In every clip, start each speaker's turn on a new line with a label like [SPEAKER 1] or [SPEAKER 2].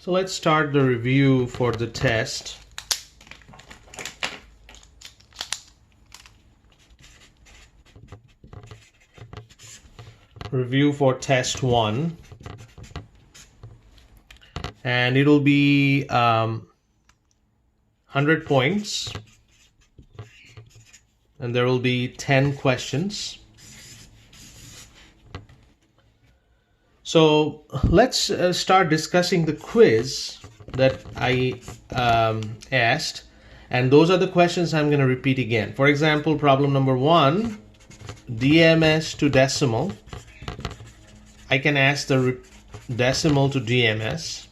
[SPEAKER 1] So let's start the review for the test. Review for test 1. And it'll be 100 points. And there will be 10 questions. So let's start discussing the quiz that I asked, and those are the questions I'm going to repeat again. For example, problem number 1, DMS to decimal. I can ask the decimal to DMS.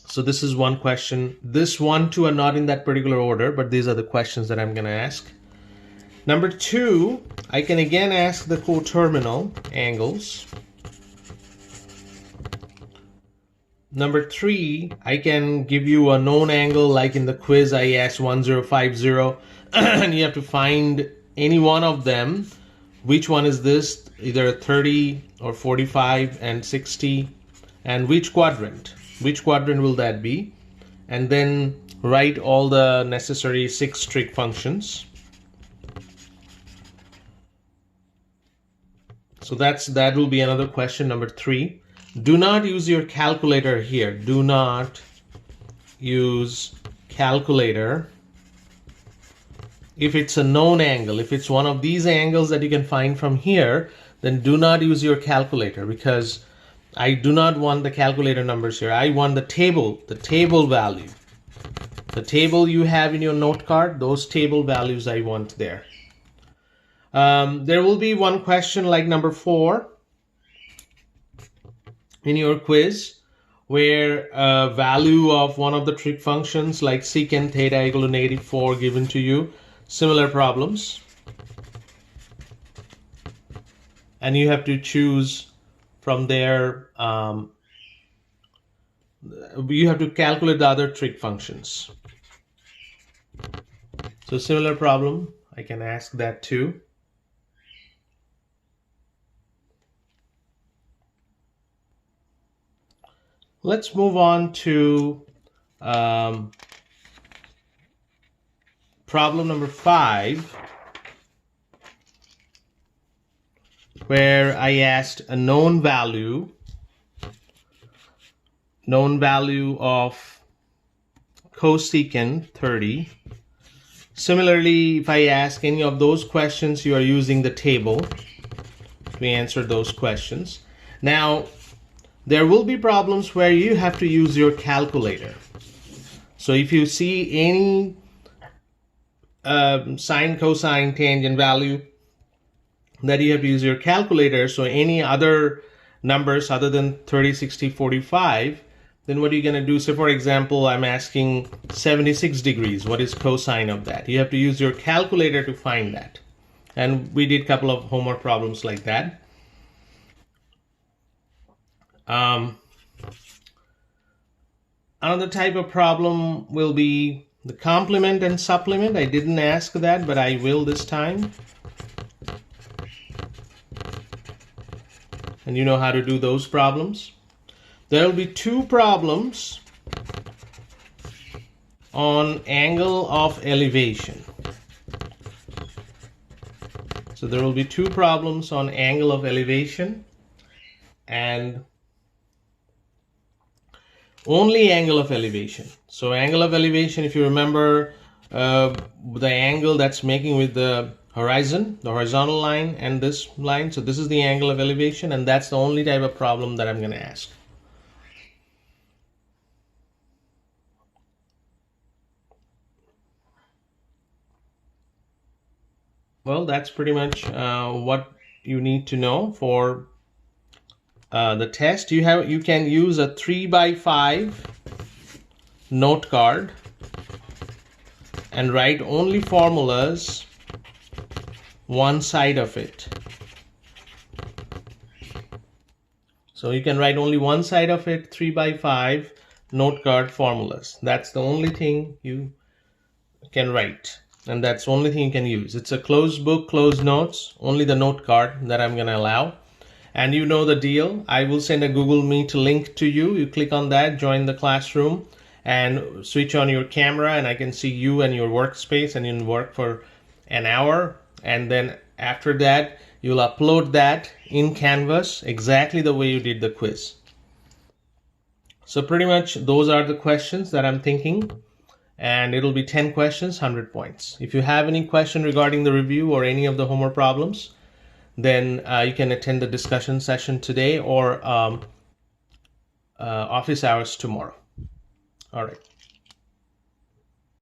[SPEAKER 1] So this is one question. This 1, 2 are not in that particular order, but these are the questions that I'm going to ask. Number 2, I can again ask the coterminal angles. Number 3, I can give you a known angle, like in the quiz I asked 1050, and you have to find any one of them. Which one is this? Either 30 or 45 and 60, and which quadrant? Which quadrant will that be? And then write all the necessary 6 trig functions. So that will be another question, number 3. Do not use your calculator here. Do not use calculator if it's a known angle. If it's one of these angles that you can find from here, then do not use your calculator, because I do not want the calculator numbers here. I want the table value. The table you have in your note card, those table values I want there. There will be one question like number 4 in your quiz, where a value of one of the trig functions like secant theta equal to -4 given to you. Similar problems. And you have to choose from there, you have to calculate the other trig functions. So similar problem, I can ask that too. Let's move on to problem number 5, where I asked a known value of cosecant 30. Similarly, if I ask any of those questions, you are using the table to answer those questions. Now, there will be problems where you have to use your calculator. So if you see any sine, cosine, tangent value that you have to use your calculator, so any other numbers other than 30, 60, 45, then what are you going to do? So for example, I'm asking 76 degrees. What is cosine of that? You have to use your calculator to find that. And we did a couple of homework problems like that. Another type of problem will be the complement and supplement. I didn't ask that, but I will this time. And you know how to do those problems. There will be 2 problems on angle of elevation. So there will be 2 problems on angle of elevation, and only angle of elevation. So angle of elevation, if you remember, the angle that's making with the horizon, the horizontal line and this line. So this is the angle of elevation, and that's the only type of problem that I'm going to ask. Well, that's pretty much what you need to know for the test. You can use a 3x5 note card and write only formulas one side of it. So you can write only one side of it, 3x5 note card formulas. That's the only thing you can write, and that's the only thing you can use. It's a closed book, closed notes, only the note card that I'm going to allow. And you know the deal. I will send a Google Meet link to you. You click on that, join the classroom, and switch on your camera, and I can see you and your workspace, and you can work for an hour. And then after that, you'll upload that in Canvas exactly the way you did the quiz. So pretty much those are the questions that I'm thinking. And it'll be 10 questions, 100 points. If you have any question regarding the review or any of the homework problems, then you can attend the discussion session today or office hours tomorrow. All right.